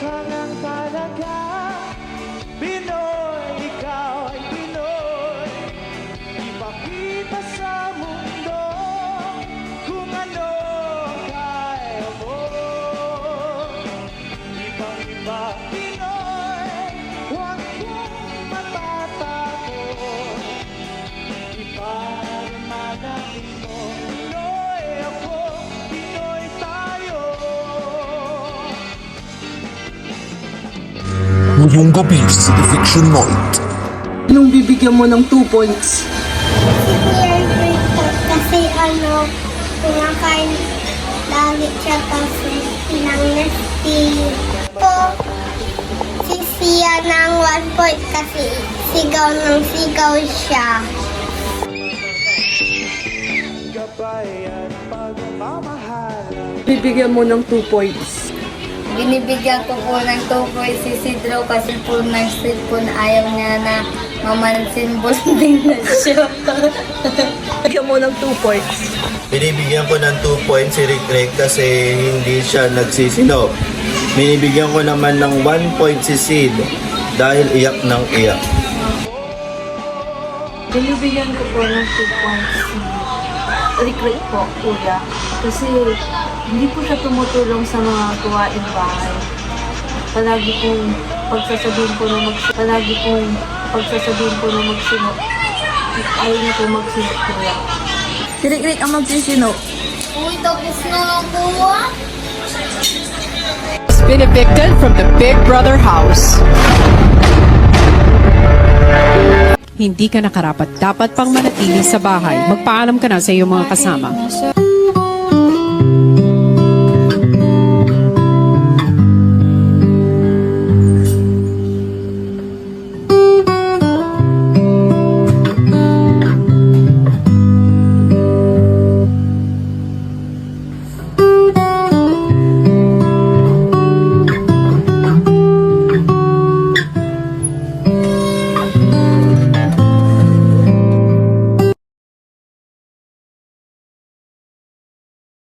ka lang talaga. Pinoy, ikaw ay Pinoy. Ipakita sa mundo kung ano ang kaya mo. Ibang-iba Pinoy, huwag kang matatakot. Iparamadamin mo, Pinoy ako, Pinoy tayo. Ngayong gabi sa The Fiction Night. Anong bibigyan mo ng 2 points? Kasi kumakain lagi siya kasi nasty po. Si Sia ng 1 point kasi sigaw ng sigaw siya. Gabay at pagmamahal. Bibigyan mo ng 2 points. Binibigyan ko po ng 2 points si Sidro kasi po ng cellphone ayaw niya na mamansin bonding na siya. Bigyan mo ng 2 points. Binibigyan ko ng 2 points si Rick Rick kasi hindi siya nagsisino. Binibigyan ko naman ng 1 point si Sid dahil iyak ng iyak. Binibigyan ko po ng 2 points si Rick po, kuya. Kasi hindi po siya tumutulong sa mga gawain bahay. Palagi kong pagsasabihin ko na magsinok. Ayaw niya po magsinok, kuya. Si Rick ang magsisino. Uy, tapos na ako ah. Has been evicted from the Big Brother house. Hindi ka nakarapat. Dapat pang manatili sa bahay. Magpaalam ka na sa iyong mga kasama.